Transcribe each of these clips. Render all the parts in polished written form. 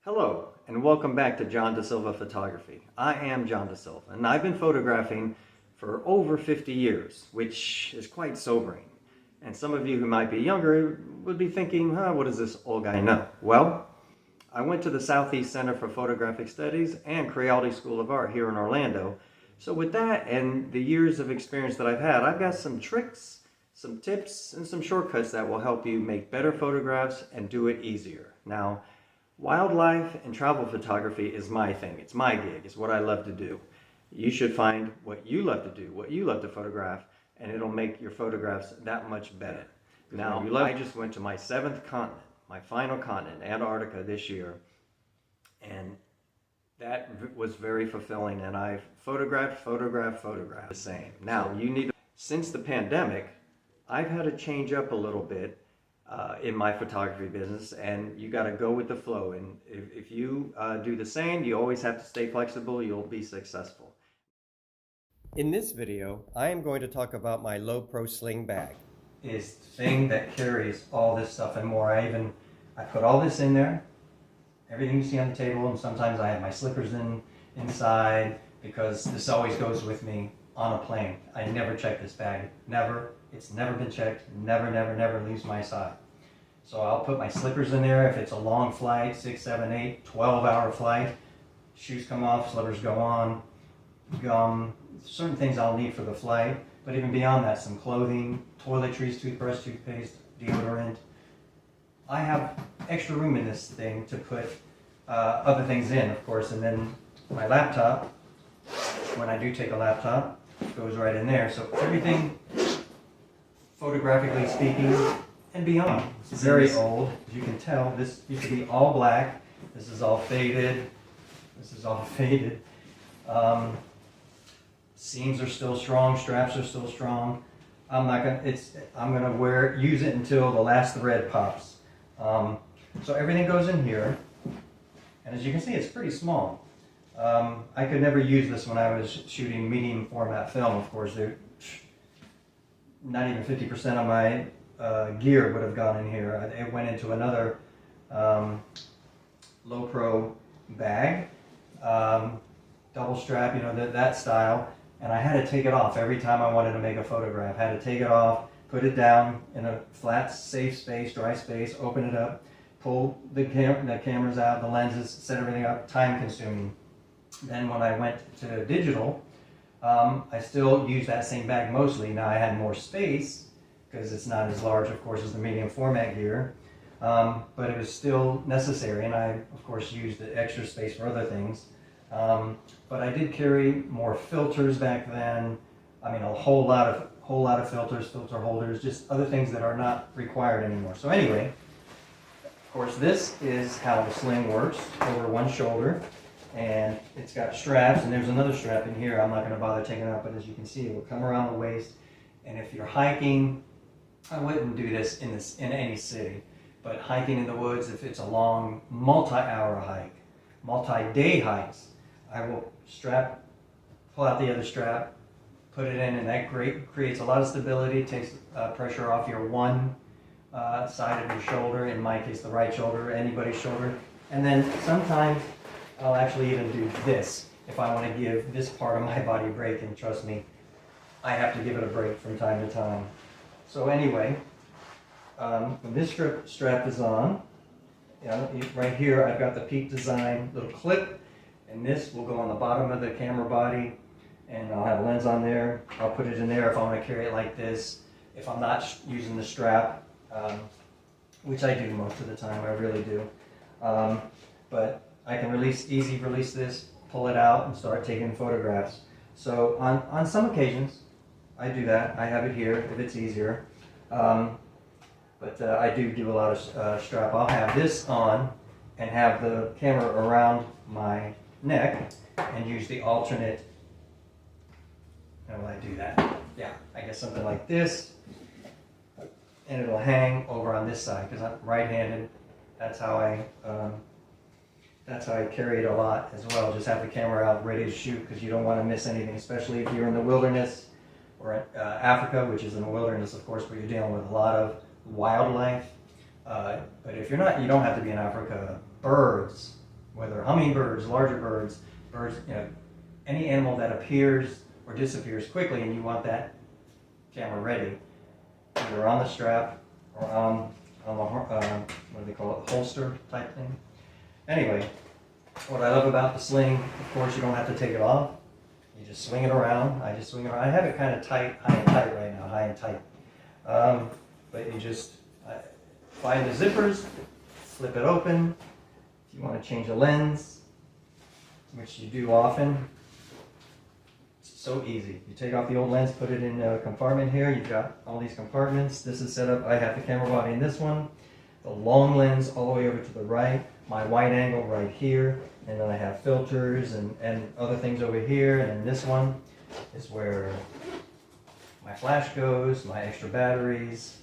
Hello, and welcome back to John Silva Photography. I am John Silva, and I've been photographing for over 50 years, which is quite sobering. And some of you who might be younger would be thinking, what does this old guy know? Well, I went to the Southeast Center for Photographic Studies and Creality School of Art here in Orlando. So with that and the years of experience that I've had, I've got some tricks, some tips, and some shortcuts that will help you make better photographs and do it easier. Now, wildlife and travel photography is my thing. It's my gig. It's what I love to do. You should find what you love to do, what you love to photograph, and it'll make your photographs that much better. Now, I just went to my 7th continent, my final continent, Antarctica, this year, and that was very fulfilling, and I've photographed the same. Now, since the pandemic, I've had to change up a little bit in my photography business, and you got to go with the flow. And if you do the same, you always have to stay flexible. You'll be successful. In this video, I am going to talk about my LowePro Sling Bag. It's the thing that carries all this stuff and more. I put all this in there, everything you see on the table, and sometimes I have my slippers inside because this always goes with me on a plane. I never check this bag. Never. It's never been checked. Never leaves my side. So I'll put my slippers in there if it's a long flight, 6, 7, 8, 12-hour flight. Shoes come off, slippers go on, gum, certain things I'll need for the flight. But even beyond that, some clothing, toiletries, toothbrush, toothpaste, deodorant. I have extra room in this thing to put other things in, of course. And then my laptop, when I do take a laptop, goes right in there. So everything, photographically speaking, and beyond. It's very old. As you can tell, this used to be all black. This is all faded. Seams are still strong. Straps are still strong. I'm gonna use it until the last thread pops. So everything goes in here, and as you can see, it's pretty small. I could never use this when I was shooting medium format film. Of course, not even 50% of my gear would have gone in here. It went into another LowePro bag, double strap, that style, and I had to take it off every time I wanted to make a photograph. I had to take it off, put it down in a flat, safe space, dry space, open it up, pull the cameras out, the lenses, set everything up, time consuming. Then when I went to digital, I still use that same bag mostly. Now I had more space because it's not as large, of course, as the medium format gear, but it was still necessary, and I, of course, used the extra space for other things. But I did carry more filters back then. I mean, a whole lot of filters, filter holders, just other things that are not required anymore. So anyway, of course, this is how the sling works, over one shoulder. And it's got straps, and there's another strap in here. I'm not going to bother taking it out, but as you can see, it will come around the waist. And if you're hiking, I wouldn't do this in any city, but hiking in the woods, if it's a long multi-hour hike, multi-day hikes, I will pull out the other strap, put it in, and that creates a lot of stability, takes pressure off your one side of your shoulder, in my case the right shoulder, anybody's shoulder. And then sometimes I'll actually even do this if I want to give this part of my body a break, and trust me, I have to give it a break from time to time. So anyway, when this strap is on, right here I've got the Peak Design little clip, and this will go on the bottom of the camera body, and I'll have a lens on there. I'll put it in there if I want to carry it like this. If I'm not using the strap, which I do most of the time, I really do. But I can easy release this, pull it out, and start taking photographs. So on some occasions, I do that. I have it here if it's easier. But I do a lot of strap. I'll have this on and have the camera around my neck and use the alternate. How will I do that? Yeah, I guess something like this, and it'll hang over on this side because I'm right-handed. That's how I carry it a lot as well. Just have the camera out ready to shoot because you don't want to miss anything, especially if you're in the wilderness or Africa, which is in the wilderness, of course, where you're dealing with a lot of wildlife. But if you're not, you don't have to be in Africa. Birds, whether hummingbirds, larger birds, birds, any animal that appears or disappears quickly, and you want that camera ready, either on the strap or on the what do they call it, holster type thing. Anyway, what I love about the Sling, of course, you don't have to take it off. You just swing it around. I just swing it around. I have it kind of tight, high and tight right now, high and tight. But you just find the zippers, flip it open. If you want to change the lens, which you do often, it's so easy. You take off the old lens, put it in a compartment here. You've got all these compartments. This is set up. I have the camera body in this one, the long lens all the way over to the right, my wide angle right here, and then I have filters and other things over here. And then this one is where my flash goes, my extra batteries.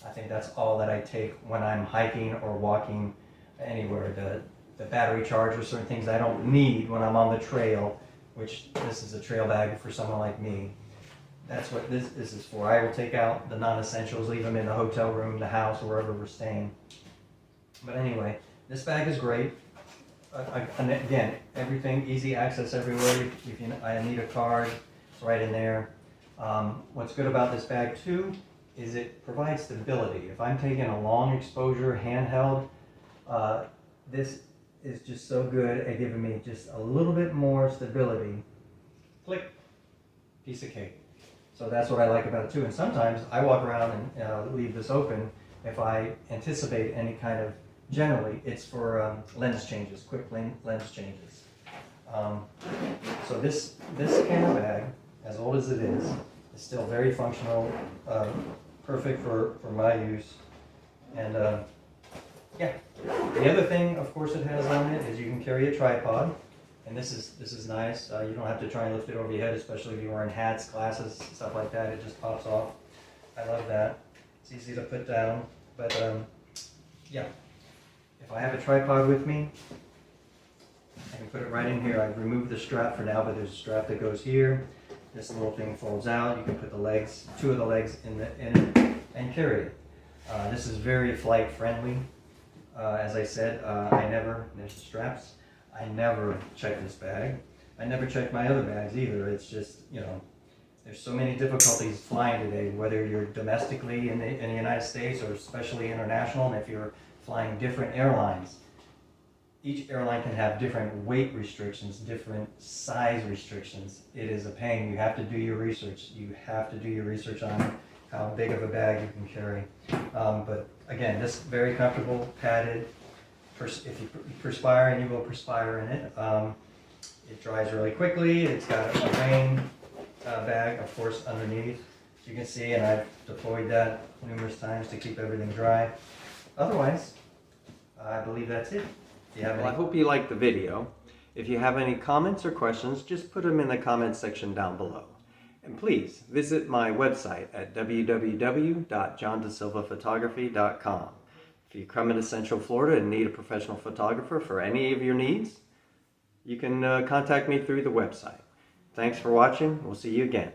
I think that's all that I take when I'm hiking or walking anywhere. The battery charger, certain things I don't need when I'm on the trail, which this is a trail bag for someone like me. That's what this is for. I will take out the non-essentials, leave them in the hotel room, the house, or wherever we're staying. But anyway, this bag is great. And again, everything, easy access everywhere. I need a card, it's right in there. What's good about this bag too is it provides stability. If I'm taking a long exposure handheld, this is just so good at giving me just a little bit more stability. Click, piece of cake. So that's what I like about it too. And sometimes I walk around and leave this open if I anticipate any kind of, generally it's for lens changes, quick lens changes. So this camera bag, as old as it is still very functional, perfect for my use. And yeah, the other thing, of course, it has on it is you can carry a tripod, and this is nice. You don't have to try and lift it over your head, especially if you're wearing hats, glasses, stuff like that. It just pops off. I love that. It's easy to put down, but yeah, if I have a tripod with me, I can put it right in here. I've removed the strap for now, but there's a strap that goes here. This little thing folds out. You can put the legs, two of the legs in it, and carry it. This is very flight friendly. As I said, there's the straps. I never check this bag. I never check my other bags either. It's just, there's so many difficulties flying today, whether you're domestically in the United States or especially international, and if you're flying different airlines. Each airline can have different weight restrictions, different size restrictions. It is a pain. You have to do your research. You have to do your research on how big of a bag you can carry. But again, this very comfortable, padded. If you perspire, and you will perspire in it, it dries really quickly. It's got a rain bag, of course, underneath. As you can see, and I've deployed that numerous times to keep everything dry. Otherwise, I believe that's it. Well, I hope you liked the video. If you have any comments or questions, just put them in the comments section down below. And please visit my website at www.johndasilvaphotography.com. If you come into Central Florida and need a professional photographer for any of your needs, you can contact me through the website. Thanks for watching. We'll see you again.